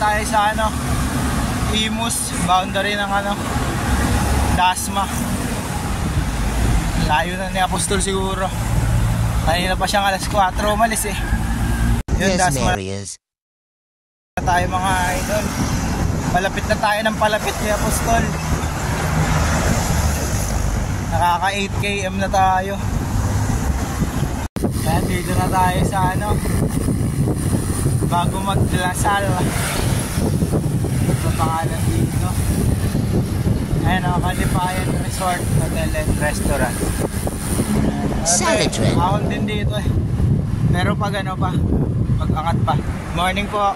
tayo sa ano, Imus, boundary ng ano, Dasma. Layo na ni Apostol siguro. Kanina pa siyang alas 4 umalis eh. Yun, Yes, Dasma Marius. tayo mga idol. Palapit na tayo ng palapit ni Apostol. Nakaka 8 km na tayo. Yan, dito na tayo sa ano, bago maglasal. Ito pangalan dito. Ayan o, Kalipayan Resort, Hotel and Restaurant. Solid trip. Ahon din dito eh. Pero pag ano pa, pag angat pa. Morning po.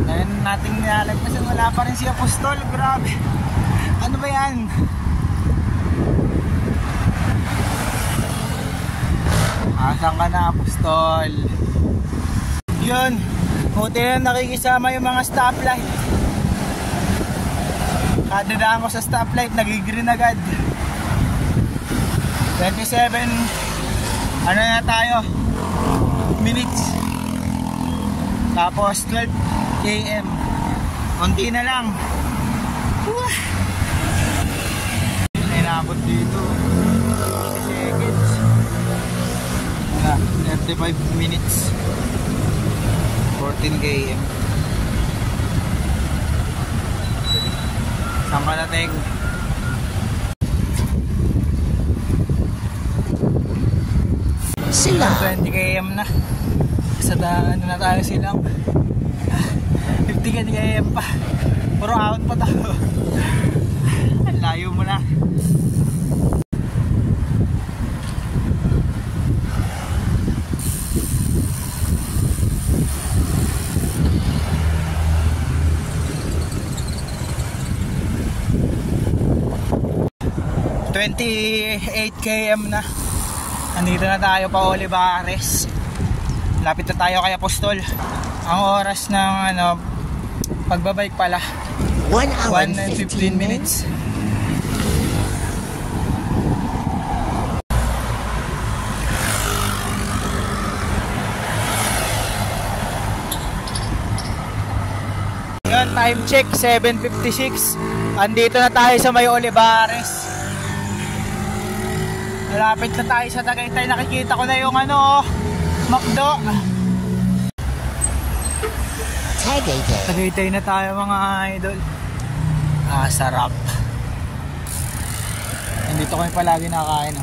Ayan nating nilalagpasan, wala pa rin si Apostol. Grabe. Ano ba yan? Asan ka na, Apostol? Yun, buti na nakikisama yung mga stoplight. Kadadaan ko sa stoplight, nagigreen agad. 27 ano na tayo, minutes. Tapos 12 km. Konti na lang. Inabot dito 30 seconds. 35 minutes. 14 km. Saan ka na, Teng? Sila. 20 km na. Sa daan na tayo silang 50 km pa. Puro out pa tayo. Ang layo mo na. ...28 km na. Nandito na tayo pa Olivares. Lapit na tayo kay Apostol. Ang oras ng ano, pagbabike pala 1 hour and 15 minutes. Ngayon, time check 7:56. Andito na tayo sa may Olivares. Malapit na tayo sa Tagaytay. Nakikita ko na yung ano, McDo. Tagaytay na tayo mga idol. Sarap. Nandito kami palagi nakakain.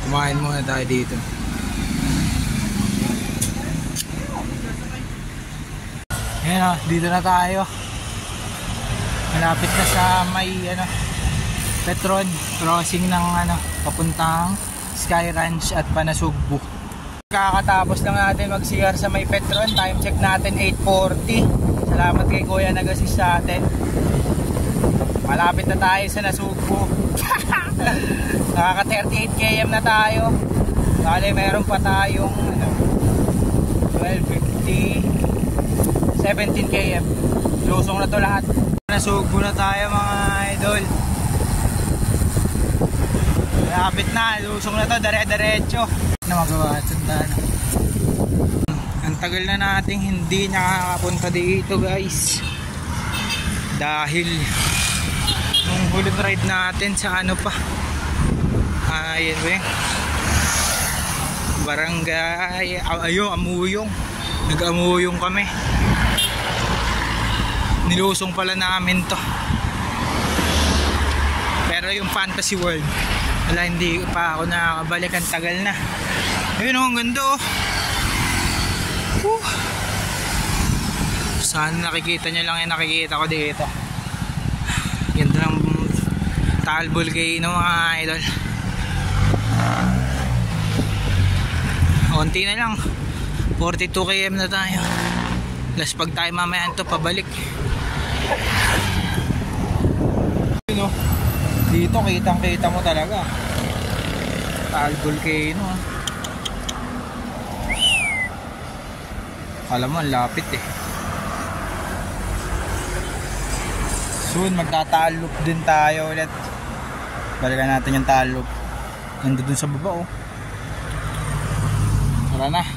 Kumain muna tayo dito. Ayan o, dito na tayo. Malapit na sa may ano, Petron, crossing ng ano, papuntang Sky Ranch at Panasugbu. Kakatapos lang natin mag-CR sa may Petron. Time check natin 8:40. Salamat kay Kuya nag-assist sa atin. Malapit na tayo sa Nasugbu. Nakaka 38 km na tayo. Bale meron pa tayong ano, 12:50, 17 km. Lusong na to lahat. Nasugbu na tayo mga idol. Malapit na, lusong na to, dire-diretso na magawa at sandaan. Ang tagal na nating hindi nakakapunta dito guys, dahil nung huling ride natin sa ano pa, ayun ba yung barangay, Amuyong. Nag-Amuyong kami. Nilusong pala namin to. Pero yung Fantasy World, wala, hindi pa ako nakakabalik. Ang tagal na. Ayun oh, ang ganda oh. Sana nakikita nyo lang yung nakikita ko dito. Ganda ng Taal Volcano mga idol. Konti na lang, 42 km na tayo. Plus pag tayo mamaya ito pabalik. Dito kitang kita mo talaga Taal Volcano. Alam mo, ang lapit eh. Soon magta-Taal Loop din tayo ulit. Balikan natin yung Taal Loop. Nandun dun sa baba oh. Tara na.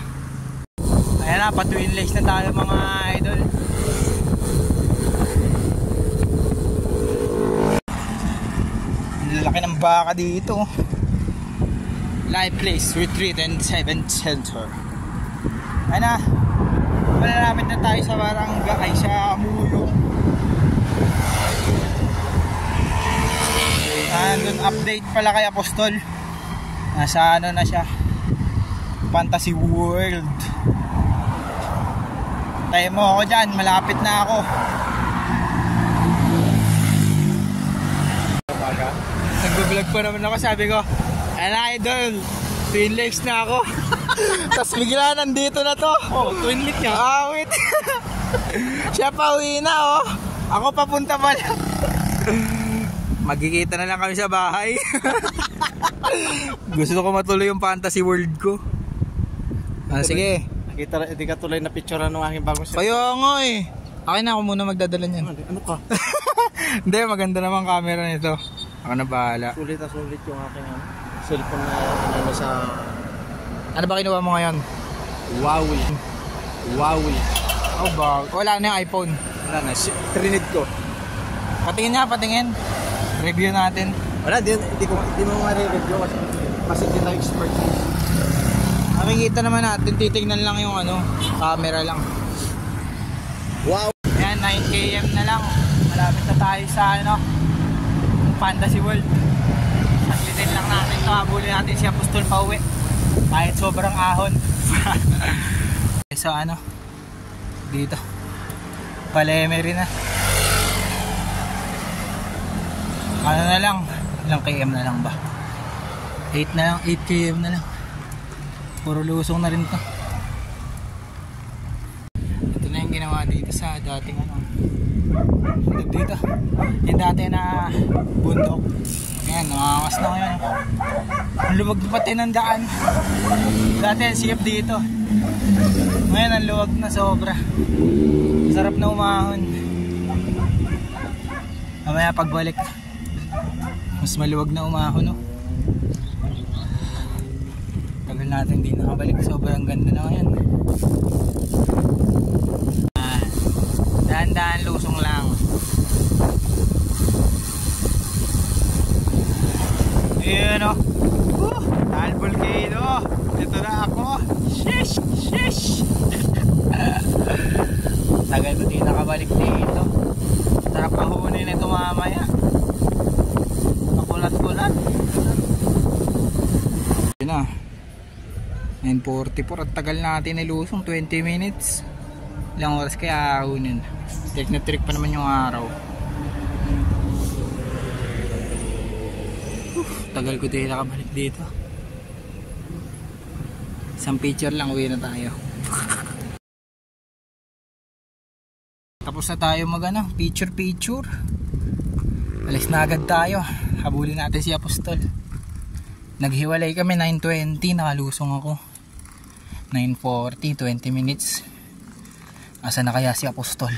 Ayan na, pa-twin legs na tayo mga idol. Ang laki ng baka dito. Live place, retreat and event center. Ayan na. Malalapit na tayo sa barangay, sa Mulong. Andun update pala kay Apostol. Nasa ano na siya, Fantasy World. Tayo mo ako dyan, malapit na ako. Nag-vlog pa naman ako, sabi ko, ay idol, twin legs na ako. Tapos bigla nandito na to. Oh, twin leg niya. Wait. Siya pa uwi na, oh. Ako papunta pa lang. Magkikita na lang kami sa bahay. Gusto ko matuloy yung Fantasy World ko. Sige. Hindi ka tuloy na picture ng aking bagong cellphone. Kaya nga eh. Akin na, ako muna magdadala niyan. Ano ka? Hindi, maganda naman camera nito. Ako na bahala. Sulit na sulit yung aking cellphone na sa... Ano ba kinuha mo ngayon? Huawei. Oh ba? Wala na yung iPhone. Wala na, trinid ko. Patingin nga, patingin. Review natin. Wala, hindi mo ma-review kasi hindi tayo expert. Makikita naman natin, titignan lang yung ano, camera lang. Wow! Yan, 9km na lang. Malapit na tayo sa ano, Fantasy World. Saglitin lang natin ito, habulin natin si Apostol pa uwi. Kahit sobrang ahon. So ano, dito Palemery na. Ano na lang, ilang km na lang ba? 8 na lang, 8km na lang. Puro lusong na rin to. Ito na yung ginawa dito sa dating ano, dito yung dati na bundok. Ayan, nakakas na ngayon. Ang luwag pati ng daan. Dati ang siyap dito. Ngayon ang luwag na sobra. Sarap na umahon. Mamaya pagbalik mas maluwag na umahon, no? Tagal natin hindi nakabalik. Sobrang ganda na ngayon. Dahan-dahan lusong lang. Ayan, o. Taal Volcano. Ito na ako. Shish. Tagal ko din nakabalik dito. Sarap pahunin ito mamaya. Makulat-kulat. Yun na. 9:44 at tagal natin nilusong. 20 minutes. Ilang oras kaya ahunin. Trick na trick pa naman yung araw. Tagal ko din nakabalik dito. Isang picture lang, uwi na tayo. Tapos na tayo magana, picture. Alis na agad tayo. Habulin natin si Apostol. Naghiwalay kami 9:20, nakalusong ako. 9:40, 20 minutes. Asa na kaya si Apostol?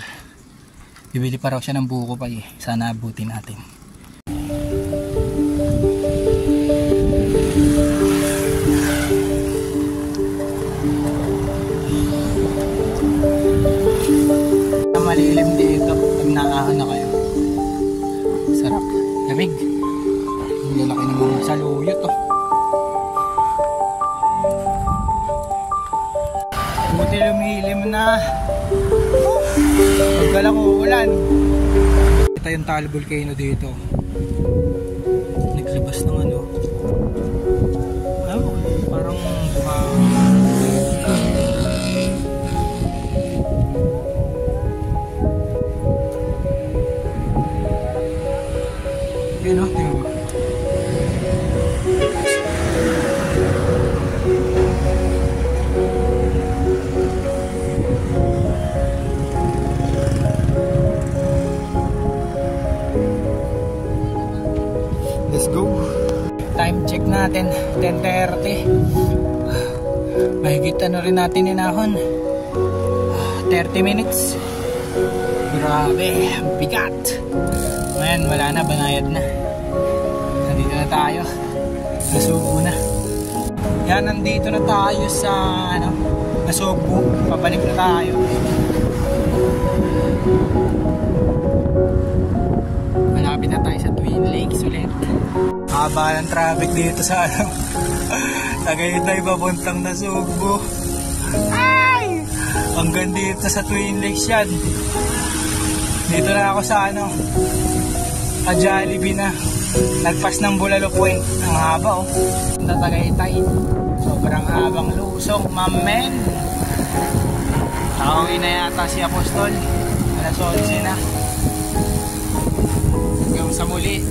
Bibili pa raw siya ng buko pa eh. Sana abutin natin. Malilim dito pag naahon na kayo. Sarap, lamig. Ang lalaki ng mga saluyot, oh. Buti lumilim na. Pagkala ko ulan. Ito yung Taal Volcano dito. Naglabas ng ano, parang yun, oh, tingnan mo. Let's go. Time check natin 10:30. Mahigit na rin natin inahon. 30 minutes. Grabe, bigat. Ngayon wala na, banayad na. Nandito na tayo. Nasubo na. Yan, nandito na tayo sa ano, Nasugbu. Pabalik na tayo. Malapit na tayo sa Twin Lakes ulit. Haba ng traffic dito sa ano, Tagaytay papuntang Nasugbu. Ay! Hanggang dito sa Twin Lakes yan. Dito na ako sa ano, Jollibee na. Nagpas ng Bulalo Point. Ang haba oh. Sa Tagaytay. Sobrang habang lusong, mamen. Nakauwi na yata si Apostol. Alas 11 na. Hanggang sa muli.